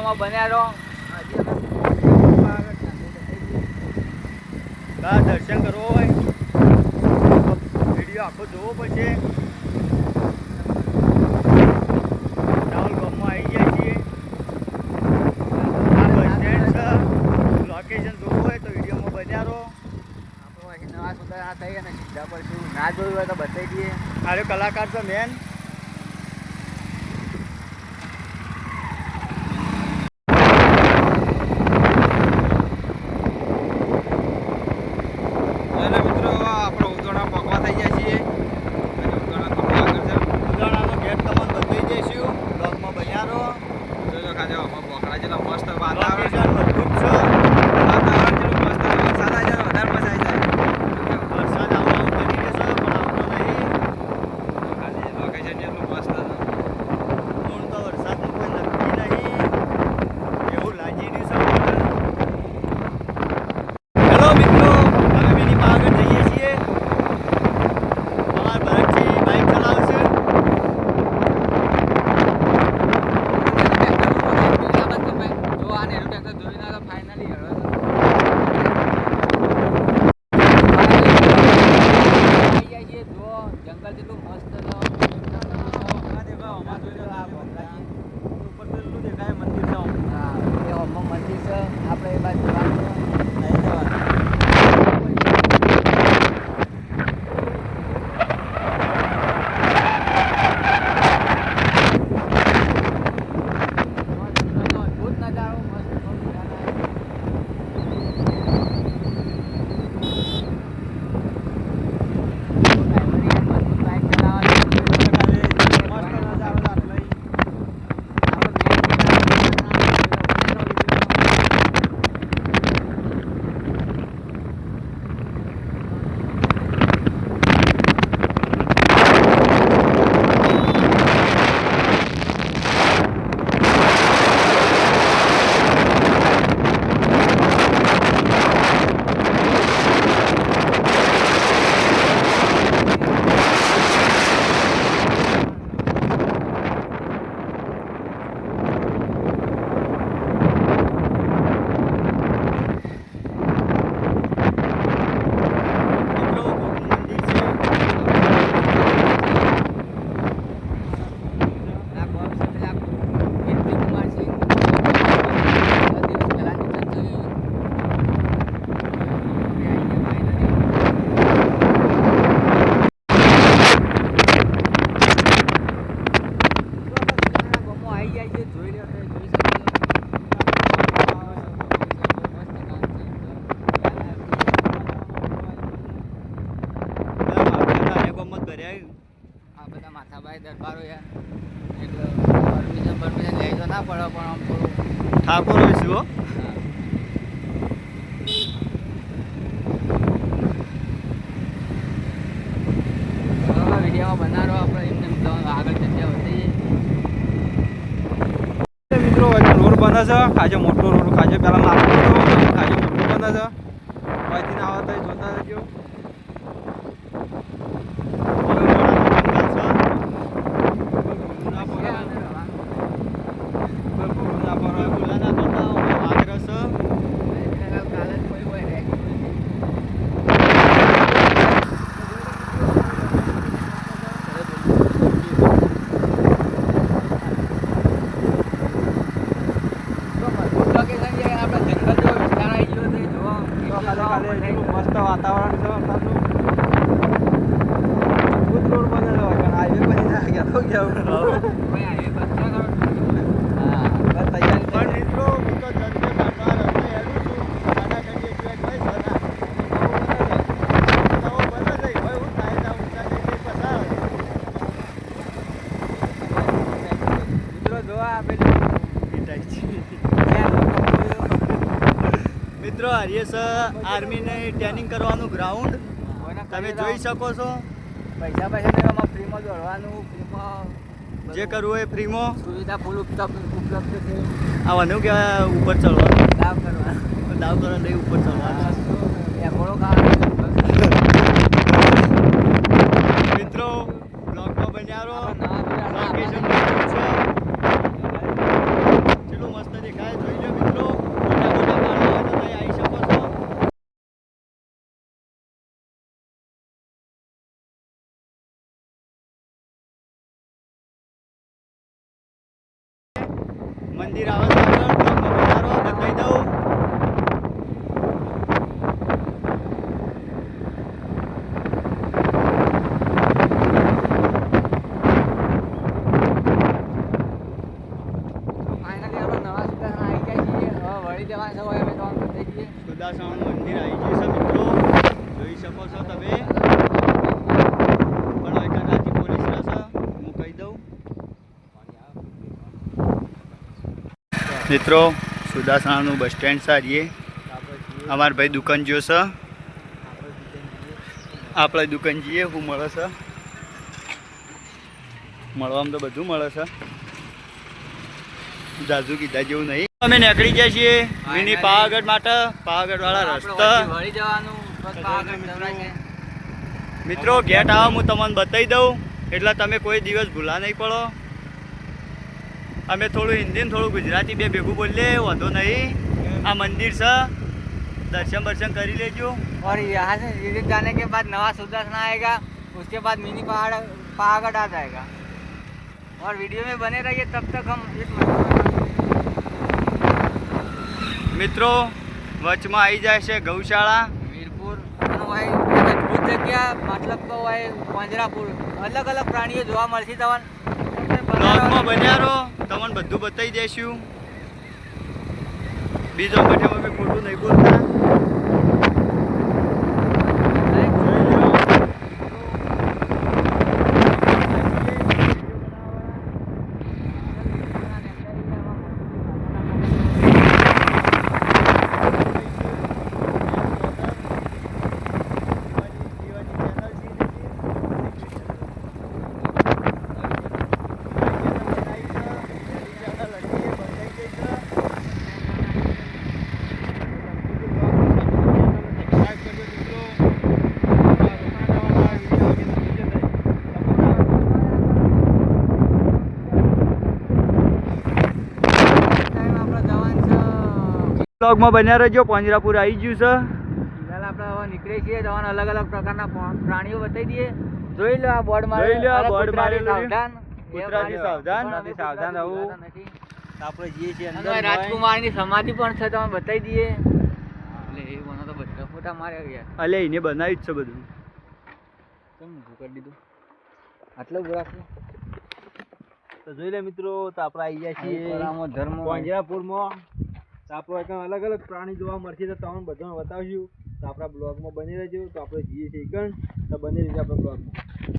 વિડીયોમાં બન્યા રહો. દર્શન કરવો હોય વિડીયો આખો જોવો પછી રાહુલ ગામમાં આવી જાય છીએ. બસ સ્ટેન્ડ છે. લોકેશન જોવું હોય તો વિડીયોમાં બન્યા રહો. આપણો અહીં નવા સુધારા થઈ અને સીધા પર શું ના જોયું હોય તો બતાવી દઈએ. આરે કલાકાર છે મેન. દરબારો યાર એટલે પરમિશન લઈ તો ના પડે પણ આમ થોડું ઠાકોર હોઈશું હો. વિડીયોમાં બનાવો આપણે એમને આગળ જગ્યા વધીએ. મિત્રો રોડ બને છે. ખાજો મોટો રોડ ખાજો પેલા નાનો રોડ ખાજો મોટો બને છે. અહીંથી ના આવે તો જોતા રહેજો. મસ્ત વાતાવરણ છે. ભૂત રોડ બનેલો હાઈવે બની ના ગયા તો કેવું મિત્રો હરીશ આર્મીને ટ્રેનિંગ કરવાનું ગ્રાઉન્ડ તમે જોઈ શકો છો. પૈસા પૈસા ફ્રીમાં દોડવાનું ફ્રીમાં જે કરવું હોય ફ્રીમાં સુવિધા ફૂલ ઉપલબ્ધ છે. આવવાનું કે ઉપર ચડવાનું દાવ કરવાનું લઈ ઉપર ચડવાનું. મિત્રો બ્લોગમાં બન્યા રહો. લોકેશન કેટલું મસ્ત દેખાય. મંદિર આવે છે આગળ, બ્લોગમાં બતાવી દઉં. ફાઇનલી આપણે નવા સુધારણા આવી ગયા છીએ. હવે વળી જવાનું છે હવે અમે તો થઈ જઈએ. સુદાસણનું મંદિર આવી ગયું છે મિત્રો, જોઈ શકો છો તમે. પણ એક રાતી પોલીસ રહેશે, હું કહી દઉં. મિત્રો સુદાસણાનું બસ સ્ટેન્ડ સારીએ અમાર ભાઈ દુકાન જ્યો છે, આપણે દુકાન જઈએ. શું મળે છે? મળવામાં તો બધું મળે છે, જાજુ કીધા જેવું નહીં. અમે નીકળી ગયા છીએ મિની પાવાગઢ માટે. પાવાગઢ વાળા રસ્તા વળી જવાનું બસ પાવાગઢ જવરાય છે. મિત્રો ગેટ આવો હું તમને બતાવી દઉં એટલે તમે કોઈ દિવસ ભૂલા નહીં પડો. અમે થોડું હિન્દી ને થોડું ગુજરાતી બે ભેગું બોલીએ, વાંધો નહીં. આ મંદિર છે, દર્शन वर्शन કરી લેજો. और यहाँ से धीरे जाने के बाद नवा सुदर्शन आएगा, उसके बाद मिनी पावागढ़ आ जाएगा. और वीडियो में बने रहिए तब तक हम इस મિત્રો વચમાં આવી જાય છે ગૌશાળા વીરપુર ભાઈ અદ્ભુત જગ્યા, મતલબ તો ભાઈ પાંજરાપુર. અલગ અલગ પ્રાણીઓ જોવા મળશે તમને. બ્લોગમાં બન્યા રહો, તમને બધું બતાવી દઈશું. બીજો બેઠે અમે ખોટું નહીં બોલતા. બ્લોગમાં બન્યા રહેજો. પાંજરાપુર આવી ગયું છે. ફિલહાલ આપણે હવે નીકળીએ છીએ. તમને અલગ અલગ પ્રકારના પ્રાણીઓ બતાવી દઈએ. જોઈ લો આ બોર્ડ મારે, જોઈ લો આ અરે બોર્ડ કૂતરાથી મારેલું છે. સાવધાન. કૂતરાથી સાવધાન. કૂતરાથી સાવધાન રહવું. આપણે જઈએ છીએ અંદર. અને રાજકુમારની સમાધિ પણ છે, તમે બતાવી દઈએ. એટલે એ મને તો બધા ફોટા માર્યા ગયા. અલે એને બનાવ્યું જ છે બધું. કેમ ઊભું કરી દીધું? આટલો જ રાખો. તો જોઈ લે મિત્રો, તો આપણે આવી ગયા છીએ પરામો ધર્મ પાંજરાપુરમાં. તો આપણે ત્યાં અલગ અલગ પ્રાણી જોવા મળશે, તો તમને બધાને બતાવશું. તો આપણા બ્લોગમાં બની રહેજો. તો આપણે જઈએ છીએ કણ, તો બની રહેજો આપણા બ્લોગમાં.